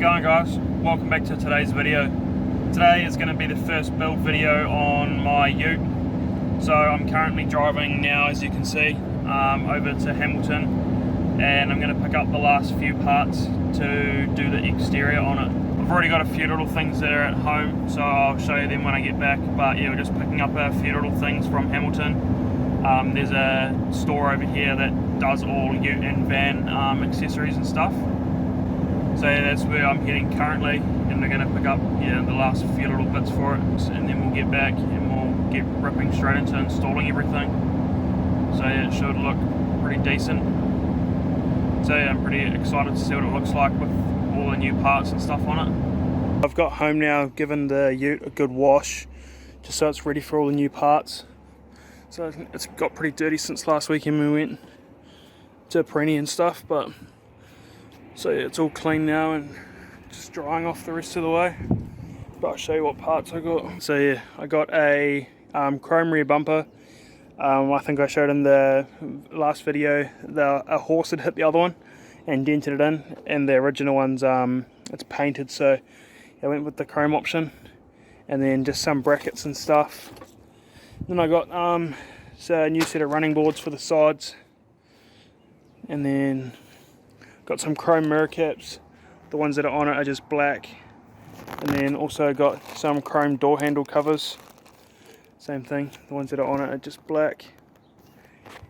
going, guys? Welcome back to today's video. Today is going to be the first build video on my ute. So I'm currently driving now, as you can see, over to Hamilton, and I'm going to pick up the last few parts to do the exterior on it. I've already got a few little things that are at home, so I'll show you them when I get back. But yeah, we're just picking up a few little things from Hamilton. There's a store over here that does all ute and van accessories and stuff. So yeah, that's where I'm heading currently, and we're going to pick up the last few little bits for it, and then we'll get back and we'll get ripping straight into installing everything. So yeah, it should look pretty decent. So yeah, I'm pretty excited to see what it looks like with all the new parts and stuff on it. I've got home now, given the ute a good wash, just so it's ready for all the new parts. So it's got pretty dirty since last weekend we went to Perini and stuff, but so yeah, it's all clean now and just drying off the rest of the way. But I'll show you what parts I got. So yeah, I got a chrome rear bumper. I think I showed in the last video a horse had hit the other one and dented it in, and the original one's it's painted, so I went with the chrome option, and then just some brackets and stuff. Then I got so a new set of running boards for the sides, and then got some chrome mirror caps. The ones that are on it are just black, and then also got some chrome door handle covers. Same thing, the ones that are on it are just black.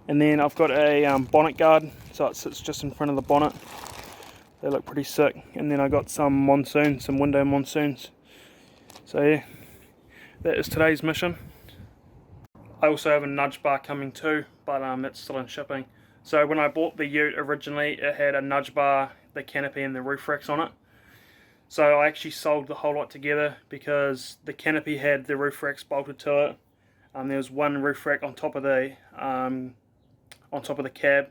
And then I've got a bonnet guard, so it sits just in front of the bonnet. They look pretty sick. And then I got some window monsoons. So yeah, that is today's mission. I also have a nudge bar coming too, but it's still in shipping. So when I bought the ute originally, it had a nudge bar, the canopy and the roof racks on it. So I actually sold the whole lot together because the canopy had the roof racks bolted to it. There was one roof rack on top of the cab,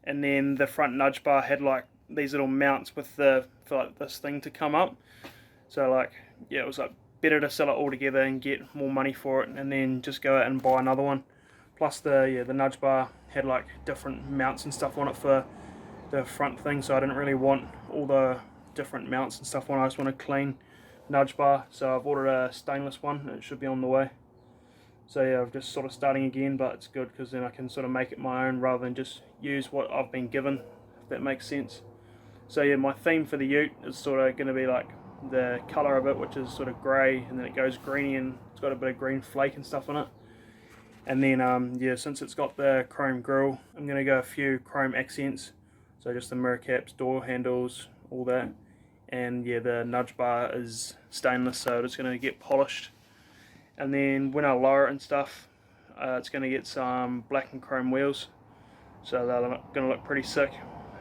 and then the front nudge bar had like these little mounts with for like this thing to come up. So like, yeah, it was like better to sell it all together and get more money for it, and then just go out and buy another one. Plus the nudge bar had like different mounts and stuff on it for the front thing, so I didn't really want all the different mounts and stuff on. I just want a clean nudge bar, so I've ordered a stainless one and it should be on the way. So yeah, I'm just sort of starting again, but it's good because then I can sort of make it my own rather than just use what I've been given, if that makes sense. So yeah, my theme for the ute is sort of going to be like the colour of it, which is sort of grey, and then it goes greeny and it's got a bit of green flake and stuff on it. And then yeah, since it's got the chrome grille, I'm going to go a few chrome accents, so just the mirror caps, door handles, all that. And yeah, the nudge bar is stainless, so it's going to get polished. And then when I lower it and stuff, it's going to get some black and chrome wheels, so they're going to look pretty sick.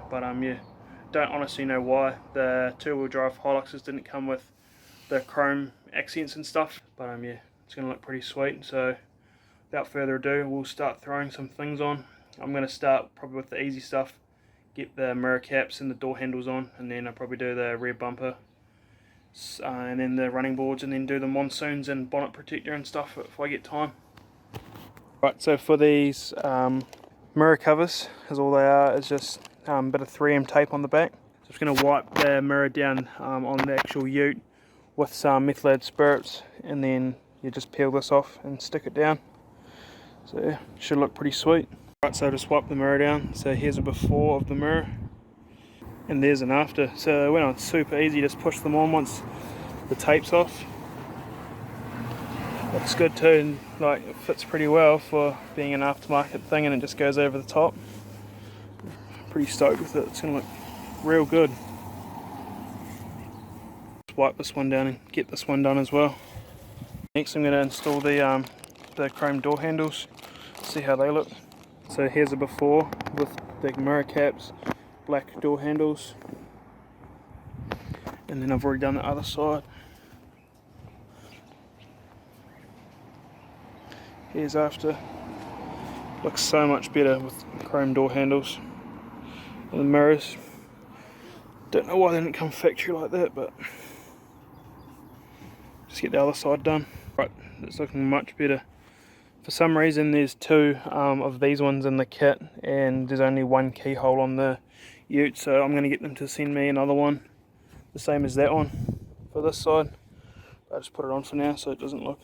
But yeah, don't honestly know why the two-wheel drive Hiluxes didn't come with the chrome accents and stuff. But yeah, it's going to look pretty sweet. So without further ado, we'll start throwing some things on. I'm going to start probably with the easy stuff, get the mirror caps and the door handles on, and then I'll probably do the rear bumper, and then the running boards, and then do the monsoons and bonnet protector and stuff if I get time. Right, so for these mirror covers, is all they are is just a bit of 3M tape on the back. So I'm just going to wipe the mirror down on the actual ute with some methylated spirits, and then you just peel this off and stick it down. So yeah, it should look pretty sweet. Right, so just wipe the mirror down. So here's a before of the mirror, and there's an after. So it went on super easy, just push them on once the tape's off. Looks good too, and like it fits pretty well for being an aftermarket thing, and it just goes over the top. Pretty stoked with it, it's going to look real good. Just wipe this one down and get this one done as well. Next I'm going to install the chrome door handles, see how they look. So here's a before with the mirror caps, black door handles, and then I've already done the other side. Here's after. Looks so much better with chrome door handles and the mirrors. Don't know why they didn't come factory like that, but just get the other side done. Right, it's looking much better. For some reason there's two of these ones in the kit, and there's only one keyhole on the ute, so I'm going to get them to send me another one the same as that one for this side. I just put it on for now so it doesn't look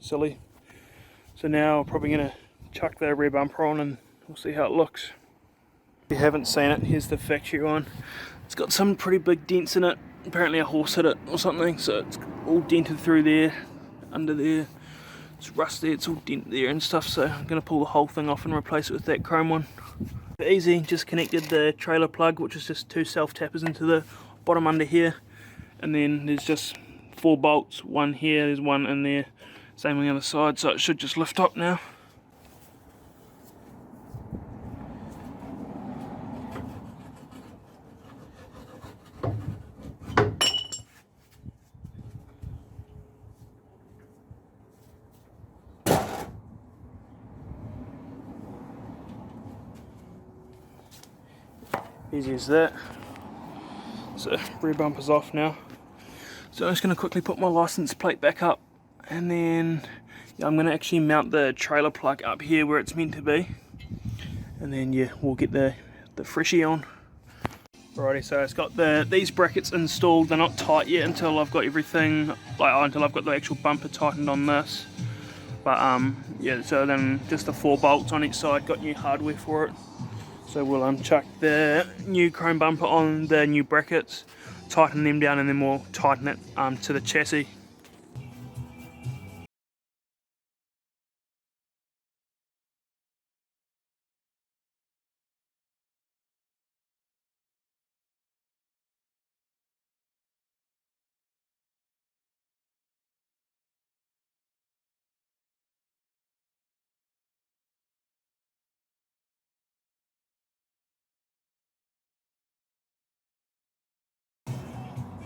silly. So now I'm probably going to chuck the rear bumper on and we'll see how it looks. If you haven't seen it, here's the factory one. It's got some pretty big dents in it. Apparently a horse hit it or something, so it's all dented through there, under there. It's rusty, it's all dented there and stuff, so I'm going to pull the whole thing off and replace it with that chrome one. Easy, just connected the trailer plug, which is just 2 self-tappers into the bottom under here. And then there's just 4 bolts, one here, there's one in there, same on the other side, so it should just lift up now. Easy as that. So rear bumper's off now. So I'm just going to quickly put my license plate back up, and then I'm going to actually mount the trailer plug up here where it's meant to be, and then yeah, we'll get the freshie on. Alrighty, so it's got these brackets installed. They're not tight yet until I've got everything, until I've got the actual bumper tightened on this. But yeah, so then just the 4 bolts on each side, got new hardware for it. So we'll chuck the new chrome bumper on the new brackets, tighten them down, and then we'll tighten it to the chassis.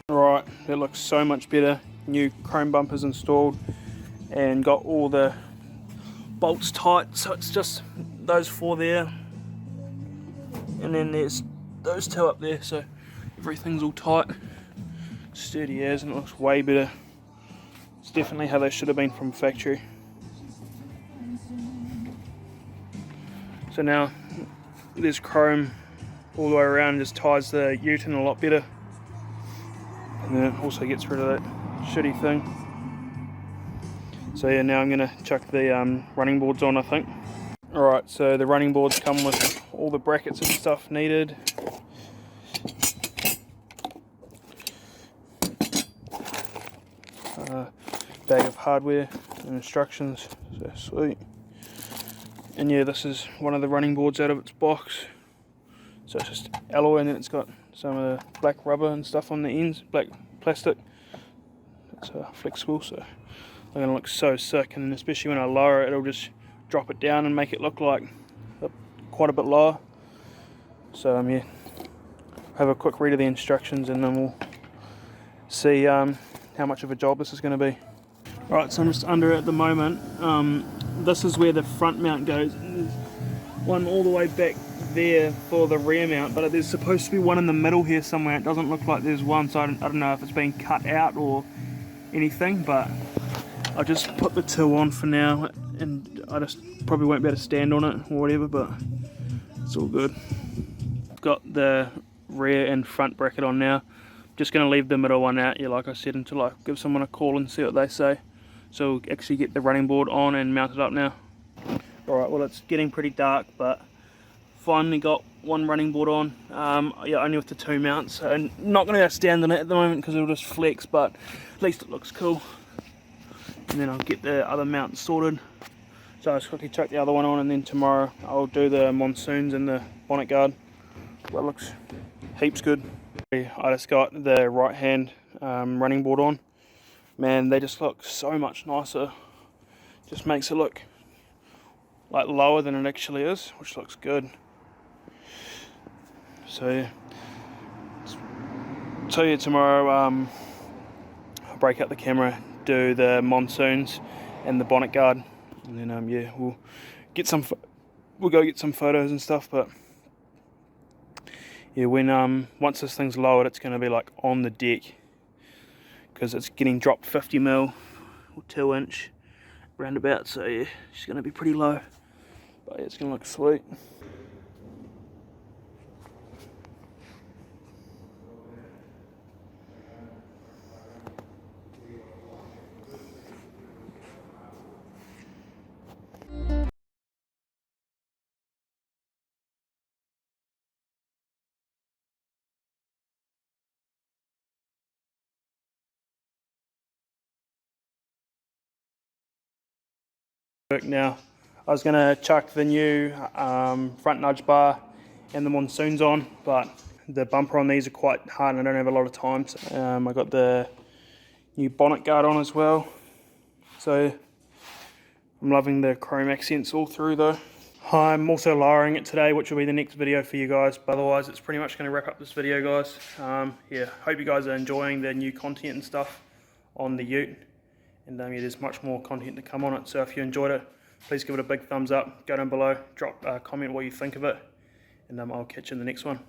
Right, it looks so much better. New chrome bumpers installed and got all the bolts tight, so it's just those 4 there, and then there's those 2 up there, so everything's all tight, sturdy as, and it looks way better. It's definitely how they should have been from factory. So now there's chrome all the way around, just ties the ute in a lot better. And then it also gets rid of that shitty thing. So yeah, now I'm going to chuck the running boards on, I think. Alright, so the running boards come with all the brackets and stuff needed. Bag of hardware and instructions, so sweet. And yeah, this is one of the running boards out of its box. So it's just alloy, and then it's got some of the black rubber and stuff on the ends, black plastic. It's flexible, so they're gonna look so sick, and especially when I lower it, it'll just drop it down and make it look like quite a bit lower. So yeah, have a quick read of the instructions, and then we'll see how much of a job this is going to be. Right, so I'm just under it at the moment. This is where the front mount goes. And there's one all the way back there for the rear mount, but there's supposed to be one in the middle here somewhere. It doesn't look like there's one, so I don't know if it's been cut out or anything, but I'll just put the 2 on for now, and I just probably won't be able to stand on it or whatever, but it's all good. Got the rear and front bracket on now. Just going to leave the middle one out, yeah, like I said, until I give someone a call and see what they say. So we'll actually get the running board on and mount it up now. Alright, well, it's getting pretty dark, but finally got one running board on. Yeah, only with the 2 mounts. And not going to stand on it at the moment because it'll just flex, but at least it looks cool. And then I'll get the other mount sorted. So I'll just quickly chuck the other one on, and then tomorrow I'll do the monsoons and the bonnet guard. That looks heaps good. I just got the right hand running board on. Man, they just look so much nicer. Just makes it look like lower than it actually is, which looks good. So yeah, tomorrow I'll break out the camera, do the monsoons and the bonnet guard, and then yeah, we'll go get some photos and stuff. But yeah, when once this thing's lowered, it's going to be like on the deck, because it's getting dropped 50mm or 2" roundabout. So yeah, it's going to be pretty low, but yeah, it's going to look sweet. Now, I was going to chuck the new front nudge bar and the monsoons on, but the bumper on these are quite hard and I don't have a lot of time. So, I got the new bonnet guard on as well. So I'm loving the chrome accents all through though. I'm also lowering it today, which will be the next video for you guys. But otherwise, it's pretty much going to wrap up this video, guys. Yeah, hope you guys are enjoying the new content and stuff on the ute. And yeah, there's much more content to come on it. So if you enjoyed it, please give it a big thumbs up. Go down below, drop a comment what you think of it. And I'll catch you in the next one.